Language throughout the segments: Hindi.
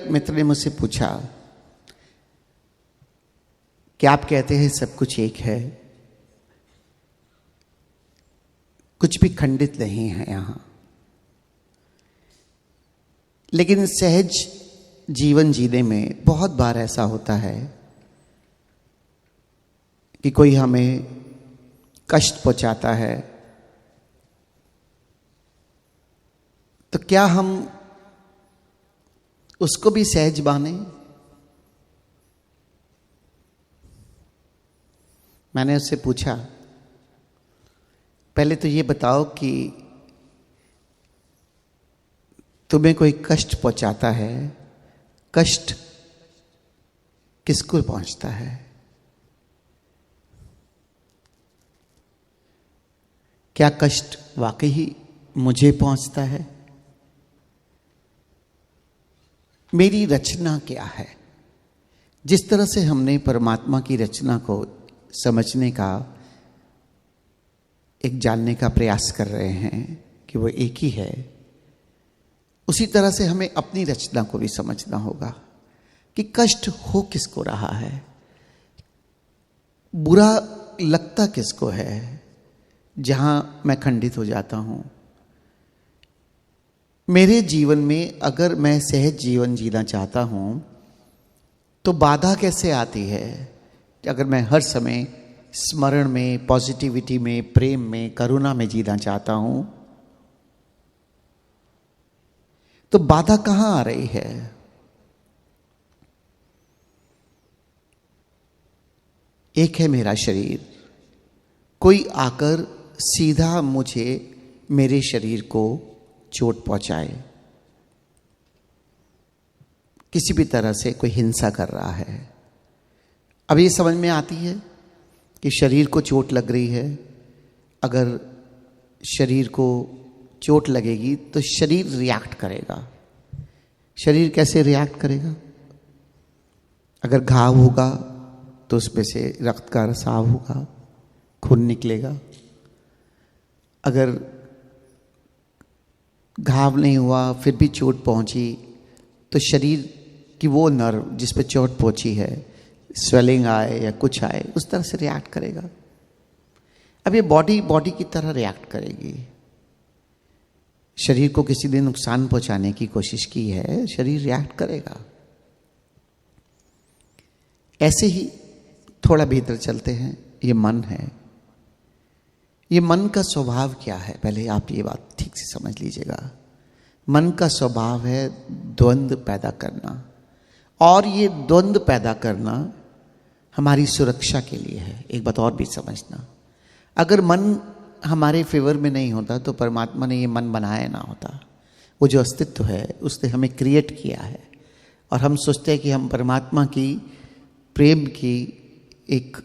एक मित्र ने मुझसे पूछा कि आप कहते हैं सब कुछ एक है, कुछ भी खंडित नहीं है यहां, लेकिन सहज जीवन जीने में बहुत बार ऐसा होता है कि कोई हमें कष्ट पहुंचाता है, तो क्या हम उसको भी सहज माने? मैंने उससे पूछा, पहले तो ये बताओ कि तुम्हें कोई कष्ट पहुंचाता है, कष्ट किसको पहुंचता है? क्या कष्ट वाकई ही मुझे पहुंचता है? मेरी रचना क्या है? जिस तरह से हमने परमात्मा की रचना को समझने का, एक जानने का प्रयास कर रहे हैं कि वो एक ही है, उसी तरह से हमें अपनी रचना को भी समझना होगा कि कष्ट हो किसको रहा है, बुरा लगता किसको है। जहां मैं खंडित हो जाता हूं, मेरे जीवन में अगर मैं सहज जीवन जीना चाहता हूं तो बाधा कैसे आती है? अगर मैं हर समय स्मरण में, पॉजिटिविटी में, प्रेम में, करुणा में जीना चाहता हूं तो बाधा कहां आ रही है? एक है मेरा शरीर, कोई आकर सीधा मुझे, मेरे शरीर को चोट पहुंचाए, किसी भी तरह से कोई हिंसा कर रहा है। अब ये समझ में आती है कि शरीर को चोट लग रही है, अगर शरीर को चोट लगेगी तो शरीर रिएक्ट करेगा। शरीर कैसे रिएक्ट करेगा? अगर घाव होगा तो उसमें से रक्त का रिसाव होगा, खून निकलेगा। अगर घाव नहीं हुआ फिर भी चोट पहुंची तो शरीर की वो नर्व जिस पे चोट पहुंची है, स्वेलिंग आए या कुछ आए, उस तरह से रिएक्ट करेगा। अब ये बॉडी की तरह रिएक्ट करेगी। शरीर को किसी ने नुकसान पहुंचाने की कोशिश की है, शरीर रिएक्ट करेगा। ऐसे ही थोड़ा भीतर चलते हैं, ये मन है। ये मन का स्वभाव क्या है? पहले आप ये बात ठीक से समझ लीजिएगा। मन का स्वभाव है द्वंद्व पैदा करना, और ये द्वंद्व पैदा करना हमारी सुरक्षा के लिए है। एक बात और भी समझना, अगर मन हमारे फेवर में नहीं होता तो परमात्मा ने ये मन बनाया ना होता। वो जो अस्तित्व है उसने हमें क्रिएट किया है, और हम सोचते हैं कि हम परमात्मा की प्रेम की एक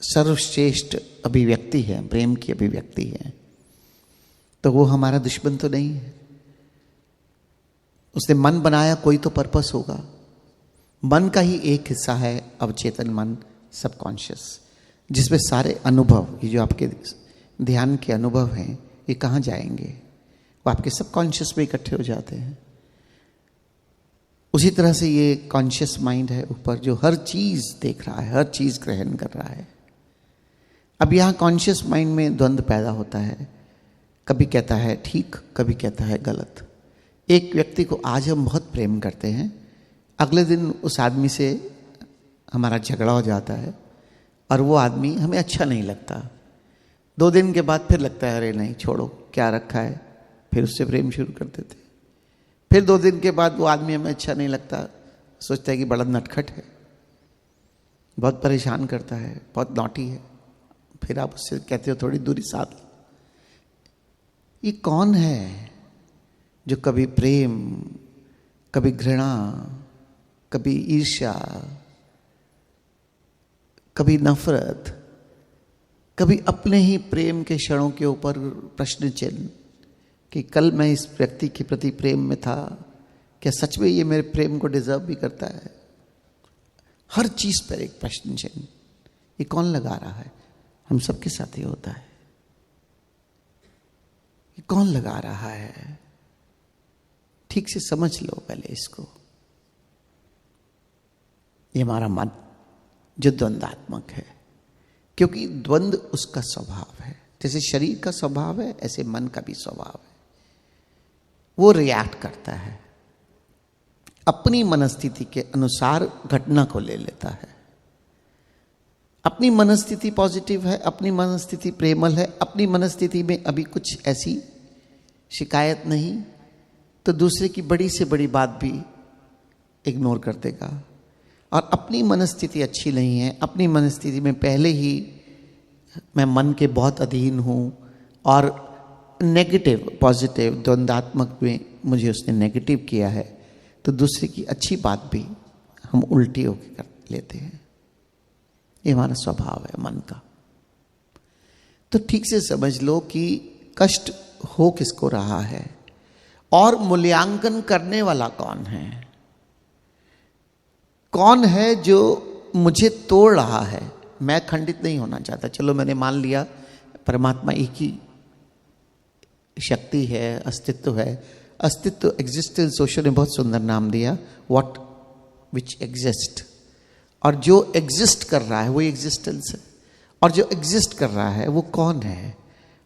सर्वश्रेष्ठ अभिव्यक्ति है, प्रेम की अभिव्यक्ति है, तो वो हमारा दुश्मन तो नहीं है। उसने मन बनाया, कोई तो पर्पस होगा। मन का ही एक हिस्सा है अवचेतन मन, सबकॉन्शियस, जिसमें सारे अनुभव, ये जो आपके ध्यान के अनुभव हैं, ये कहाँ जाएंगे? वो आपके सबकॉन्शियस में इकट्ठे हो जाते हैं। उसी तरह से ये कॉन्शियस माइंड है ऊपर, जो हर चीज देख रहा है, हर चीज ग्रहण कर रहा है। अब यहाँ कॉन्शियस माइंड में द्वंद्व पैदा होता है, कभी कहता है ठीक, कभी कहता है गलत। एक व्यक्ति को आज हम बहुत प्रेम करते हैं, अगले दिन उस आदमी से हमारा झगड़ा हो जाता है और वो आदमी हमें अच्छा नहीं लगता। 2 दिन के बाद फिर लगता है अरे नहीं छोड़ो, क्या रखा है, फिर उससे प्रेम शुरू कर देते। फिर 2 दिन के बाद वो आदमी हमें अच्छा नहीं लगता, सोचता है कि बड़ा नटखट है, बहुत परेशान करता है, बहुत नॉटी है, फिर आप उससे कहते हो थोड़ी दूरी साध लो। ये कौन है जो कभी प्रेम, कभी घृणा, कभी ईर्ष्या, कभी नफरत, कभी अपने ही प्रेम के क्षणों के ऊपर प्रश्न चिन्ह कि कल मैं इस व्यक्ति के प्रति प्रेम में था, क्या सच में ये मेरे प्रेम को डिजर्व भी करता है? हर चीज पर एक प्रश्न चिन्ह। ये कौन लगा रहा है? हम सबके साथ ही होता है। ये कौन लगा रहा है? ठीक से समझ लो पहले इसको। ये हमारा मन जो द्वंद्वात्मक है, क्योंकि द्वंद्व उसका स्वभाव है। जैसे शरीर का स्वभाव है, ऐसे मन का भी स्वभाव है। वो रिएक्ट करता है, अपनी मनस्थिति के अनुसार घटना को ले लेता है। अपनी मनस्थिति पॉजिटिव है, अपनी मनस्थिति प्रेमल है, अपनी मनस्थिति में अभी कुछ ऐसी शिकायत नहीं, तो दूसरे की बड़ी से बड़ी बात भी इग्नोर कर देगा। और अपनी मनस्थिति अच्छी नहीं है, अपनी मनस्थिति में पहले ही मैं मन के बहुत अधीन हूँ और नेगेटिव पॉजिटिव द्वंद्वात्मक में मुझे उसने नेगेटिव किया है, तो दूसरे की अच्छी बात भी हम उल्टी होकर कर लेते हैं। ये हमारा स्वभाव है मन का। तो ठीक से समझ लो कि कष्ट हो किसको रहा है और मूल्यांकन करने वाला कौन है। कौन है जो मुझे तोड़ रहा है। मैं खंडित नहीं होना चाहता। चलो मैंने मान लिया परमात्मा एक ही शक्ति है, अस्तित्व है। अस्तित्व, एग्जिस्टेंस, सोशल ने बहुत सुंदर नाम दिया, व्हाट विच एग्जिस्ट। और जो एग्जिस्ट कर रहा है वो एग्जिस्टेंस है, और जो एग्जिस्ट कर रहा है वो कौन है।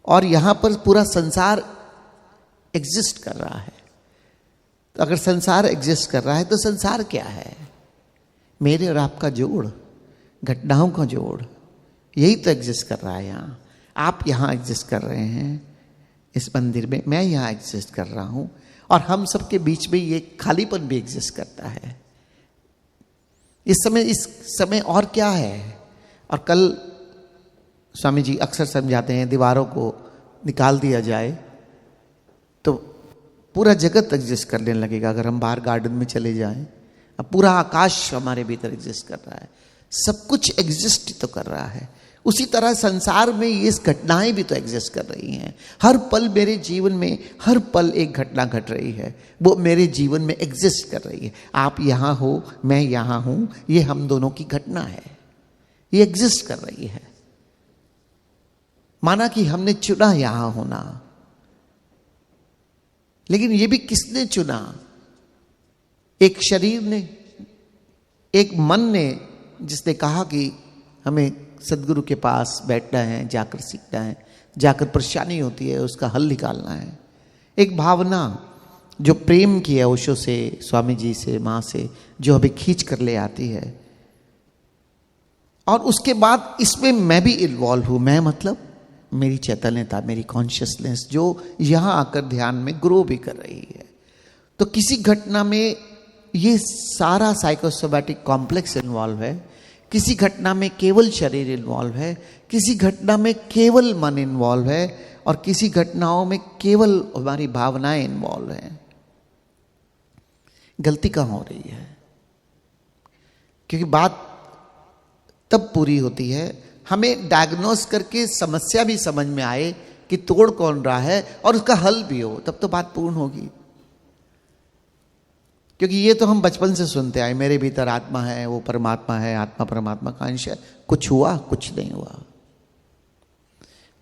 और यहां पर पूरा संसार एग्जिस्ट कर रहा है। तो अगर संसार एग्जिस्ट कर रहा है तो संसार क्या है? मेरे और आपका जोड़, घटनाओं का जोड़, यही तो एग्जिस्ट कर रहा है। यहाँ आप यहाँ एग्जिस्ट कर रहे हैं इस मंदिर में, मैं यहाँ एग्जिस्ट कर रहा हूँ, और हम सबके बीच में ये खालीपन भी एग्जिस्ट करता है। इस समय और क्या है? और कल स्वामी जी अक्सर समझाते हैं, दीवारों को निकाल दिया जाए तो पूरा जगत एग्जिस्ट करने लगेगा। अगर हम बाहर गार्डन में चले जाएं, अब पूरा आकाश हमारे भीतर एग्जिस्ट कर रहा है, सब कुछ एग्जिस्ट तो कर रहा है। उसी तरह संसार में ये घटनाएं भी तो एग्जिस्ट कर रही हैं। हर पल मेरे जीवन में, हर पल एक घटना घट रही है, वो मेरे जीवन में एग्जिस्ट कर रही है। आप यहाँ हो, मैं यहाँ हूं, ये हम दोनों की घटना है, ये एग्जिस्ट कर रही है। माना कि हमने चुना यहां होना, लेकिन ये भी किसने चुना? एक शरीर ने, एक मन ने, जिसने कहा कि हमें सदगुरु के पास बैठना है, जाकर सीखना है, जाकर परेशानी होती है उसका हल निकालना है। एक भावना जो प्रेम की है ओशो से, स्वामी जी से, माँ से, जो हमें खींच कर ले आती है। और उसके बाद इसमें मैं भी इन्वॉल्व हूं। मैं मतलब मेरी चैतन्यता, मेरी कॉन्शियसनेस जो यहां आकर ध्यान में ग्रो भी कर रही है। तो किसी घटना में ये सारा साइकोसोमैटिक कॉम्प्लेक्स इन्वॉल्व है, किसी घटना में केवल शरीर इन्वॉल्व है, किसी घटना में केवल मन इन्वॉल्व है, और किसी घटनाओं में केवल हमारी भावनाएं इन्वॉल्व हैं। गलती कहां हो रही है? क्योंकि बात तब पूरी होती है हमें डायग्नोस करके समस्या भी समझ में आए कि तोड़ कौन रहा है और उसका हल भी हो, तब तो बात पूर्ण होगी। क्योंकि ये तो हम बचपन से सुनते आए, मेरे भीतर आत्मा है, वो परमात्मा है, आत्मा परमात्मा का अंश है। कुछ हुआ? कुछ नहीं हुआ।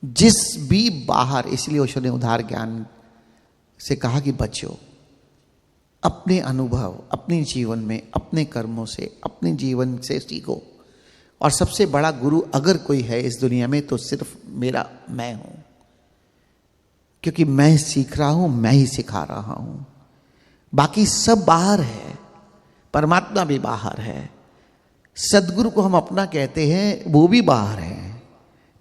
जिस भी बाहर, इसलिए ओशो ने उदार ज्ञान से कहा कि बचो, अपने अनुभव, अपने जीवन में, अपने कर्मों से, अपने जीवन से सीखो। और सबसे बड़ा गुरु अगर कोई है इस दुनिया में तो सिर्फ मेरा मैं हूं, क्योंकि मैं सीख रहा हूं, मैं ही सिखा रहा हूं। बाकी सब बाहर है, परमात्मा भी बाहर है, सदगुरु को हम अपना कहते हैं, वो भी बाहर है।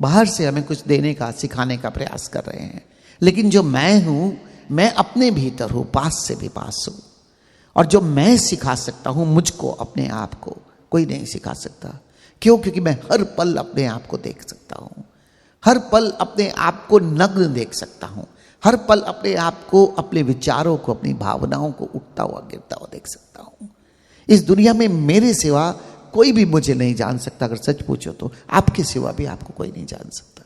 बाहर से हमें कुछ देने का, सिखाने का प्रयास कर रहे हैं। लेकिन जो मैं हूं, मैं अपने भीतर हूं, पास से भी पास हूं। और जो मैं सिखा सकता हूं मुझको, अपने आप को, कोई नहीं सिखा सकता। क्यों? क्योंकि मैं हर पल अपने आप को देख सकता हूं, हर पल अपने आप को नग्न देख सकता हूं, हर पल अपने आप को, अपने विचारों को, अपनी भावनाओं को उठता हुआ गिरता हुआ देख सकता हूं। इस दुनिया में मेरे सिवा कोई भी मुझे नहीं जान सकता। अगर सच पूछो तो आपके सिवा भी आपको कोई नहीं जान सकता।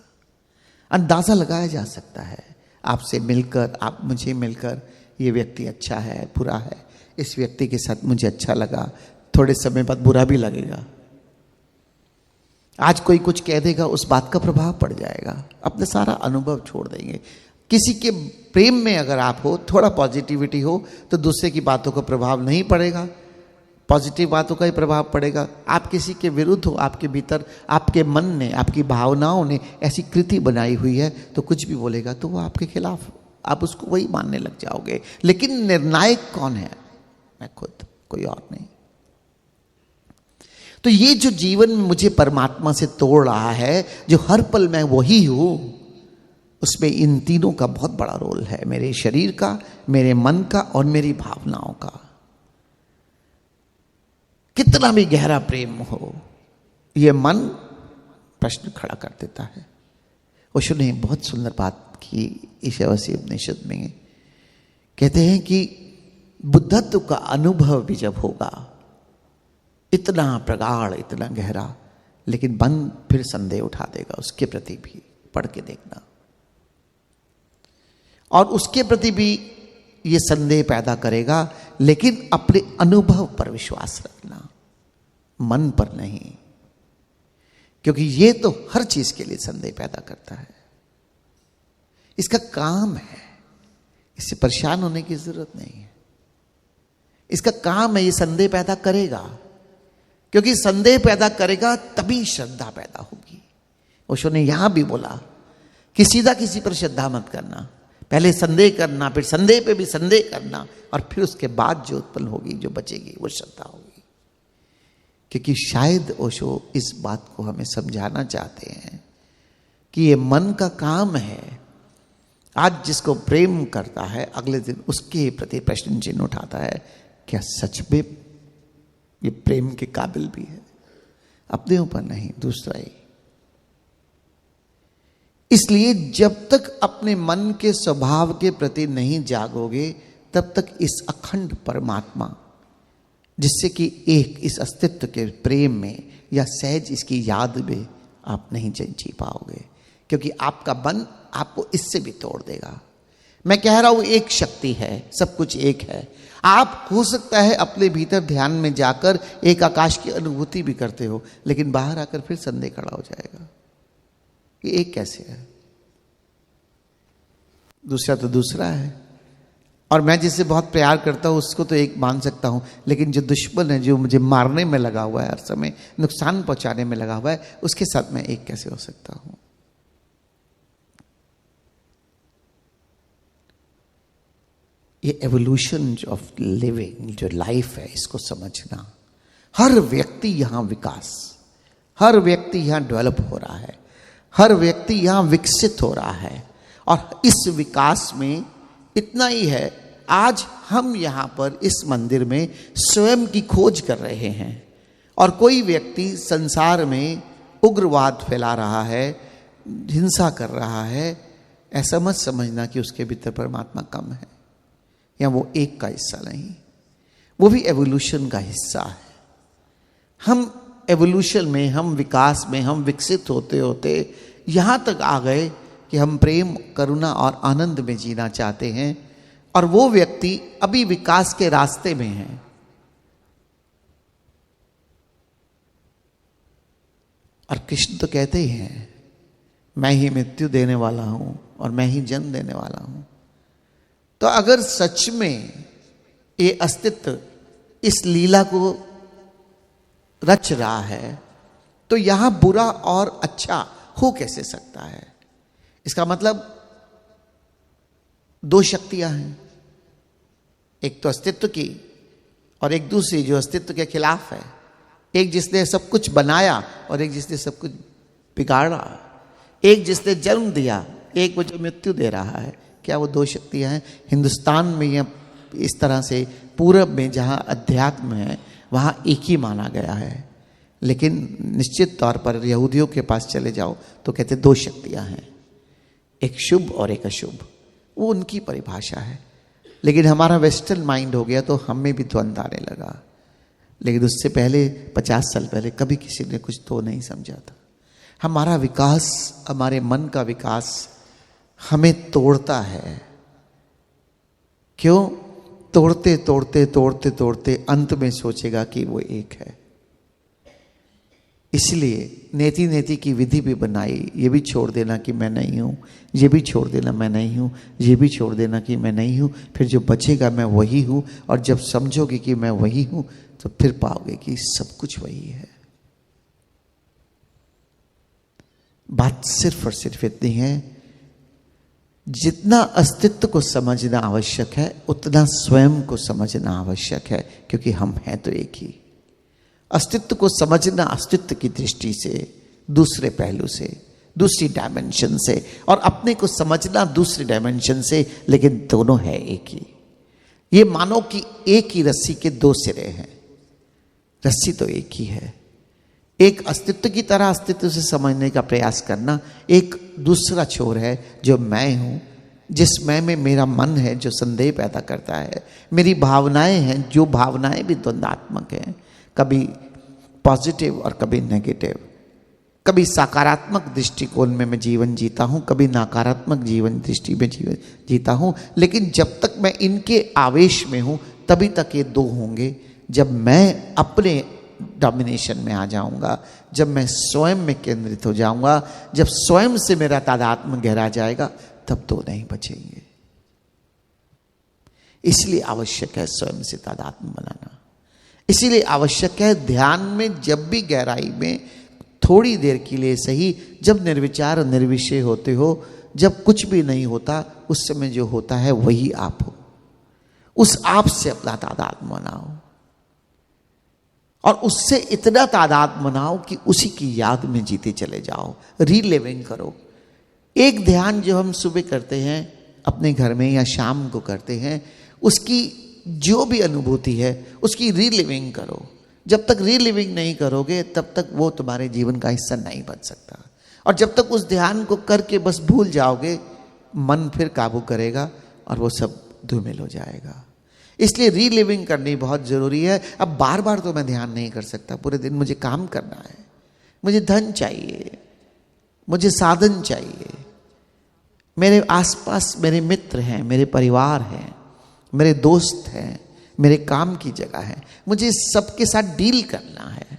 अंदाजा लगाया जा सकता है आपसे मिलकर, आप मुझे मिलकर, ये व्यक्ति अच्छा है, बुरा है, इस व्यक्ति के साथ मुझे अच्छा लगा, थोड़े समय बाद बुरा भी लगेगा। आज कोई कुछ कह देगा, उस बात का प्रभाव पड़ जाएगा, अपने सारा अनुभव छोड़ देंगे। किसी के प्रेम में अगर आप हो, थोड़ा पॉजिटिविटी हो, तो दूसरे की बातों का प्रभाव नहीं पड़ेगा। पॉजिटिव बातों का ही प्रभाव पड़ेगा। आप किसी के विरुद्ध हो, आपके भीतर आपके मन ने, आपकी भावनाओं ने ऐसी कृति बनाई हुई है, तो कुछ भी बोलेगा तो वो आपके खिलाफ, आप उसको वही मानने लग जाओगे। लेकिन निर्णायक कौन है? मैं खुद, कोई और नहीं। तो ये जो जीवन मुझे परमात्मा से तोड़ रहा है, जो हर पल मैं वही हूं, उसमें इन तीनों का बहुत बड़ा रोल है, मेरे शरीर का, मेरे मन का और मेरी भावनाओं का। कितना भी गहरा प्रेम हो, यह मन प्रश्न खड़ा कर देता है। ओशो ने बहुत सुंदर बात की ईशावासी उपनिषद में, कहते हैं कि बुद्धत्व का अनुभव भी जब होगा, इतना प्रगाढ़, इतना गहरा, लेकिन मन फिर संदेह उठा देगा उसके प्रति भी। पढ़ के देखना, और उसके प्रति भी ये संदेह पैदा करेगा, लेकिन अपने अनुभव पर विश्वास रखना, मन पर नहीं, क्योंकि ये तो हर चीज के लिए संदेह पैदा करता है। इसका काम है, इससे परेशान होने की जरूरत नहीं है। इसका काम है, ये संदेह पैदा करेगा, क्योंकि संदेह पैदा करेगा तभी श्रद्धा पैदा होगी। ओशो ने यहां भी बोला कि सीधा किसी पर श्रद्धा मत करना, पहले संदेह करना, फिर संदेह पे भी संदेह करना, और फिर उसके बाद जो उत्पन्न होगी, जो बचेगी, वो श्रद्धा होगी। क्योंकि शायद ओशो इस बात को हमें समझाना चाहते हैं कि ये मन का काम है। आज जिसको प्रेम करता है, अगले दिन उसके प्रति प्रश्न चिन्ह उठाता है, क्या सच में ये प्रेम के काबिल भी है? अपने ऊपर नहीं, दूसरा ही। इसलिए जब तक अपने मन के स्वभाव के प्रति नहीं जागोगे, तब तक इस अखंड परमात्मा, जिससे कि एक इस अस्तित्व के प्रेम में या सहज इसकी याद में आप नहीं जी पाओगे, क्योंकि आपका मन आपको इससे भी तोड़ देगा। मैं कह रहा हूं एक शक्ति है, सब कुछ एक है। आप हो सकता है अपने भीतर ध्यान में जाकर एक आकाश की अनुभूति भी करते हो, लेकिन बाहर आकर फिर संदेह खड़ा हो जाएगा, ये एक कैसे है, दूसरा तो दूसरा है। और मैं जिसे बहुत प्यार करता हूं उसको तो एक मान सकता हूं, लेकिन जो दुश्मन है, जो मुझे मारने में लगा हुआ है, हर समय नुकसान पहुंचाने में लगा हुआ है, उसके साथ मैं एक कैसे हो सकता हूं? ये एवोल्यूशन ऑफ लिविंग, जो लाइफ है, इसको समझना। हर व्यक्ति यहां विकास, हर व्यक्ति यहां डेवलप हो रहा है, हर व्यक्ति यहां विकसित हो रहा है, और इस विकास में इतना ही है, आज हम यहां पर इस मंदिर में स्वयं की खोज कर रहे हैं, और कोई व्यक्ति संसार में उग्रवाद फैला रहा है, हिंसा कर रहा है, ऐसा मत समझना कि उसके भीतर परमात्मा कम है या वो एक का हिस्सा नहीं, वो भी एवोल्यूशन का हिस्सा है। हम एवोल्यूशन में, हम विकास में, हम विकसित होते होते यहां तक आ गए कि हम प्रेम, करुणा और आनंद में जीना चाहते हैं, और वो व्यक्ति अभी विकास के रास्ते में है। और कृष्ण तो कहते ही हैं, मैं ही मृत्यु देने वाला हूं और मैं ही जन्म देने वाला हूं। तो अगर सच में ये अस्तित्व इस लीला को रच रहा है, तो यहां बुरा और अच्छा हो कैसे सकता है? इसका मतलब दो शक्तियां हैं, एक तो अस्तित्व की और एक दूसरी जो अस्तित्व के खिलाफ है। एक जिसने सब कुछ बनाया और एक जिसने सब कुछ बिगाड़ा, एक जिसने जन्म दिया, एक वो जो मृत्यु दे रहा है। क्या वो दो शक्तियां हैं? हिंदुस्तान में या इस तरह से पूरब में जहां अध्यात्म है, वहां एक ही माना गया है, लेकिन निश्चित तौर पर यहूदियों के पास चले जाओ तो कहते दो शक्तियां हैं, एक शुभ और एक अशुभ। वो उनकी परिभाषा है, लेकिन हमारा वेस्टर्न माइंड हो गया तो हमें भी द्वंद्व आने लगा। लेकिन उससे पहले 50 साल पहले कभी किसी ने कुछ तो नहीं समझा था। हमारा विकास, हमारे मन का विकास हमें तोड़ता है। क्यों? तोड़ते तोड़ते तोड़ते तोड़ते अंत में सोचेगा कि वो एक है। इसलिए नेति नेति की विधि भी बनाई, ये भी छोड़ देना कि मैं नहीं हूँ, ये भी छोड़ देना मैं नहीं हूँ, ये भी छोड़ देना कि मैं नहीं हूँ, फिर जो बचेगा मैं वही हूँ। और जब समझोगे कि मैं वही हूँ तो फिर पाओगे कि सब कुछ वही है। बात सिर्फ और सिर्फ इतनी है, जितना अस्तित्व को समझना आवश्यक है उतना स्वयं को समझना आवश्यक है, क्योंकि हम हैं तो एक ही। अस्तित्व को समझना अस्तित्व की दृष्टि से, दूसरे पहलू से, दूसरी डायमेंशन से, और अपने को समझना दूसरी डायमेंशन से, लेकिन दोनों है एक ही। ये मानो कि एक ही रस्सी के दो सिरे हैं, रस्सी तो एक ही है। एक अस्तित्व की तरह अस्तित्व से समझने का प्रयास करना, एक दूसरा छोर है जो मैं हूं, जिस मैं में मेरा मन है जो संदेह पैदा करता है, मेरी भावनाएं हैं जो भावनाएं भी द्वंद्वात्मक हैं, कभी पॉजिटिव और कभी नेगेटिव, कभी सकारात्मक दृष्टिकोण में मैं जीवन जीता हूं, कभी नकारात्मक जीवन दृष्टि में जीवन जीता हूं। लेकिन जब तक मैं इनके आवेश में हूं तभी तक ये दो होंगे। जब मैं अपने डोमिनेशन में आ जाऊंगा, जब मैं स्वयं में केंद्रित हो जाऊंगा, जब स्वयं से मेरा तादात्म्य गहरा जाएगा, तब दो नहीं बचेंगे। इसलिए आवश्यक है स्वयं से तादात्म्य बनाना। इसीलिए आवश्यक है ध्यान में जब भी गहराई में थोड़ी देर के लिए सही, जब निर्विचार निर्विषय होते हो, जब कुछ भी नहीं होता, उस समय जो होता है वही आप हो। उस आप से अपना तादात्म्य बनाओ और उससे इतना तादात्म्य बनाओ कि उसी की याद में जीते चले जाओ, रीलिविंग करो। एक ध्यान जो हम सुबह करते हैं अपने घर में या शाम को करते हैं, उसकी जो भी अनुभूति है उसकी रीलिविंग करो। जब तक रीलिविंग नहीं करोगे तब तक वो तुम्हारे जीवन का हिस्सा नहीं बन सकता। और जब तक उस ध्यान को करके बस भूल जाओगे, मन फिर काबू करेगा और वो सब धूमिल हो जाएगा। इसलिए रीलिविंग करनी बहुत जरूरी है। अब बार बार तो मैं ध्यान नहीं कर सकता, पूरे दिन मुझे काम करना है, मुझे धन चाहिए, मुझे साधन चाहिए, मेरे आसपास मेरे मित्र हैं, मेरे परिवार हैं, मेरे दोस्त हैं, मेरे काम की जगह है, मुझे सबके साथ डील करना है।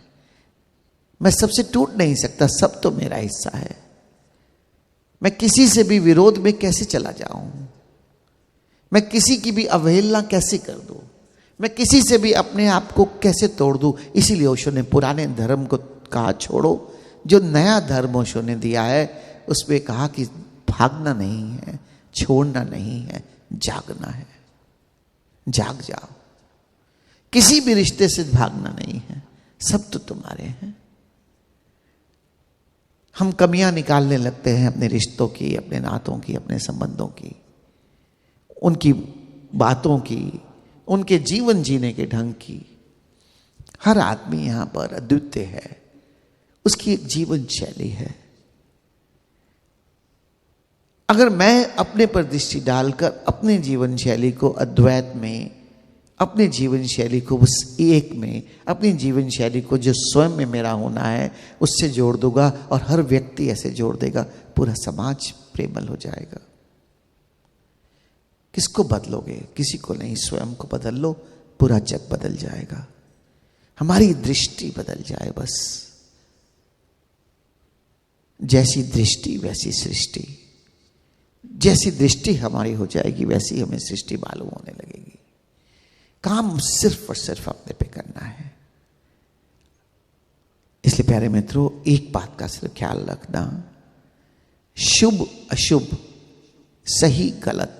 मैं सबसे टूट नहीं सकता, सब तो मेरा हिस्सा है। मैं किसी से भी विरोध में कैसे चला जाऊं, मैं किसी की भी अवहेलना कैसे कर दूं, मैं किसी से भी अपने आप को कैसे तोड़ दूं। इसीलिए ओशो ने पुराने धर्म को कहा छोड़ो, जो नया धर्म ओशो ने दिया है उसमें कहा कि भागना नहीं है, छोड़ना नहीं है, जागना है। जाग जाओ, किसी भी रिश्ते से भागना नहीं है, सब तो तुम्हारे हैं। हम कमियां निकालने लगते हैं अपने रिश्तों की, अपने नातों की, अपने संबंधों की, उनकी बातों की, उनके जीवन जीने के ढंग की। हर आदमी यहां पर अद्वितीय है, उसकी एक जीवन शैली है। अगर मैं अपने पर दृष्टि डालकर अपने जीवन शैली को अद्वैत में, अपने जीवन शैली को उस एक में, अपनी जीवन शैली को जो स्वयं में मेरा होना है उससे जोड़ दूंगा और हर व्यक्ति ऐसे जोड़ देगा, पूरा समाज प्रेमल हो जाएगा। किसको बदलोगे? किसी को नहीं, स्वयं को बदल लो, पूरा जग बदल जाएगा। हमारी दृष्टि बदल जाए बस। जैसी दृष्टि वैसी सृष्टि, जैसी दृष्टि हमारी हो जाएगी वैसी हमें सृष्टि मालूम होने लगेगी। काम सिर्फ और सिर्फ अपने पे करना है। इसलिए प्यारे मित्रों, एक बात का सिर्फ ख्याल रखना, शुभ अशुभ, सही गलत,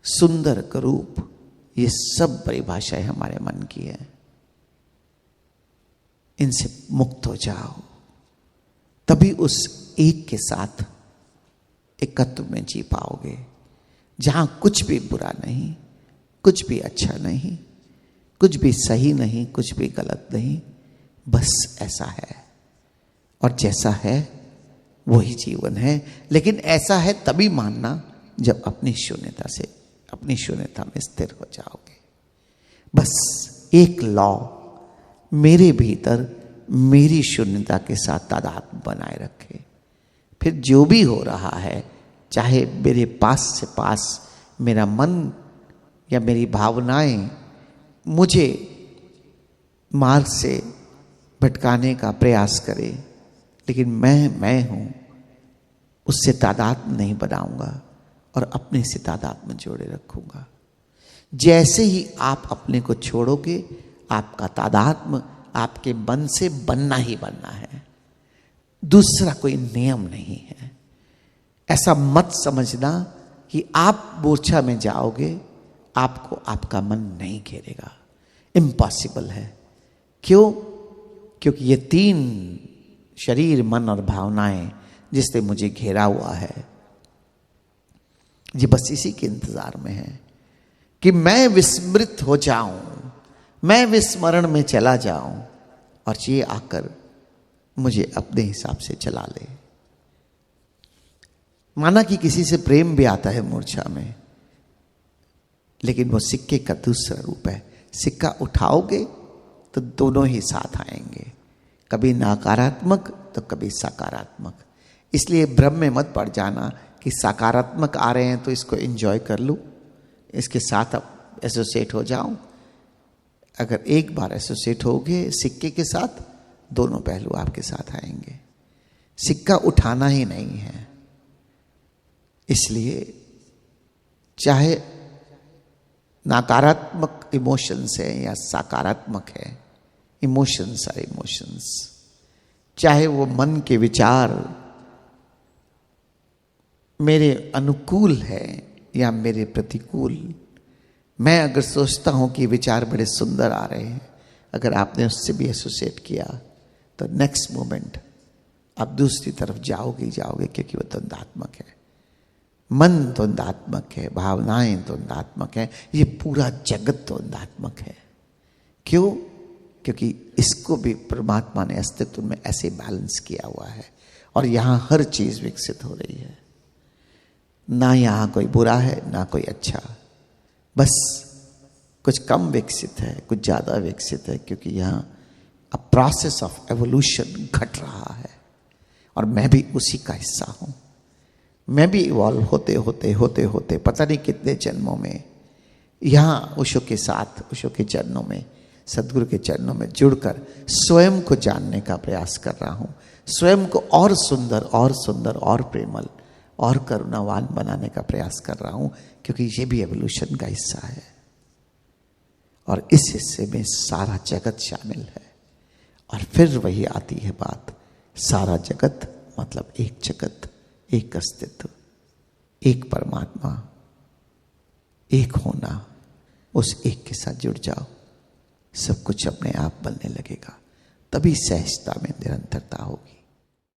सुंदर करूप, ये सब परिभाषाएं हमारे मन की है। इनसे मुक्त हो जाओ, तभी उस एक के साथ एकत्व में जी पाओगे, जहां कुछ भी बुरा नहीं, कुछ भी अच्छा नहीं, कुछ भी सही नहीं, कुछ भी गलत नहीं, बस ऐसा है और जैसा है वही जीवन है। लेकिन ऐसा है तभी मानना जब अपनी शून्यता से, अपनी शून्यता में स्थिर हो जाओगे। बस एक लॉ मेरे भीतर मेरी शून्यता के साथ तादात्म्य बनाए रखे, फिर जो भी हो रहा है, चाहे मेरे पास से पास मेरा मन या मेरी भावनाएं मुझे मार्ग से भटकाने का प्रयास करे, लेकिन मैं हूं उससे तादात्म्य नहीं बनाऊंगा और अपने से तादात्म्य जोड़े रखूंगा। जैसे ही आप अपने को छोड़ोगे, आपका तादात्म्य आपके मन से बनना ही बनना है, दूसरा कोई नियम नहीं है। ऐसा मत समझना कि आप मूर्छा में जाओगे, आपको आपका मन नहीं घेरेगा। इम्पॉसिबल है। क्यों? क्योंकि ये तीन शरीर, मन और भावनाएं जिसने मुझे घेरा हुआ है, ये बस इसी के इंतजार में है कि मैं विस्मृत हो जाऊं, मैं विस्मरण में चला जाऊं और ये आकर मुझे अपने हिसाब से चला ले। माना कि किसी से प्रेम भी आता है मूर्छा में, लेकिन वो सिक्के का दूसरा रूप है। सिक्का उठाओगे तो दोनों ही साथ आएंगे, कभी नकारात्मक तो कभी सकारात्मक। इसलिए भ्रम में मत पड़ जाना कि सकारात्मक आ रहे हैं तो इसको एंजॉय कर लूं, इसके साथ अब एसोसिएट हो जाऊं। अगर एक बार एसोसिएट होगे सिक्के के साथ, दोनों पहलू आपके साथ आएंगे। सिक्का उठाना ही नहीं है। इसलिए चाहे नकारात्मक इमोशंस है या सकारात्मक है, इमोशंस आर इमोशंस, चाहे वो मन के विचार मेरे अनुकूल है या मेरे प्रतिकूल। मैं अगर सोचता हूं कि विचार बड़े सुंदर आ रहे हैं, अगर आपने उससे भी एसोसिएट किया तो नेक्स्ट मोमेंट आप दूसरी तरफ जाओगे, क्योंकि वो द्वंद्वात्मक है। मन द्वंद्वात्मक है, भावनाएं द्वंद्वात्मक है, ये पूरा जगत द्वंद्वात्मक है। क्यों? क्योंकि इसको भी परमात्मा ने अस्तित्व में ऐसे बैलेंस किया हुआ है और यहां हर चीज विकसित हो रही है। ना यहां कोई बुरा है ना कोई अच्छा, बस कुछ कम विकसित है, कुछ ज्यादा विकसित है, क्योंकि यहां अ प्रोसेस ऑफ एवोल्यूशन घट रहा है और मैं भी उसी का हिस्सा हूं। मैं भी इवॉल्व होते होते पता नहीं कितने जन्मों में यहां ओशो के साथ, ओशो के चरणों में, सदगुरु के चरणों में जुड़कर स्वयं को जानने का प्रयास कर रहा हूं, स्वयं को और सुंदर और प्रेमल और करुणावान बनाने का प्रयास कर रहा हूं, क्योंकि ये भी एवोल्यूशन का हिस्सा है और इस हिस्से में सारा जगत शामिल है। और फिर वही आती है बात, सारा जगत मतलब एक जगत, एक अस्तित्व, एक परमात्मा, एक होना। उस एक के साथ जुड़ जाओ, सब कुछ अपने आप बनने लगेगा। तभी सहजता में निरंतरता होगी।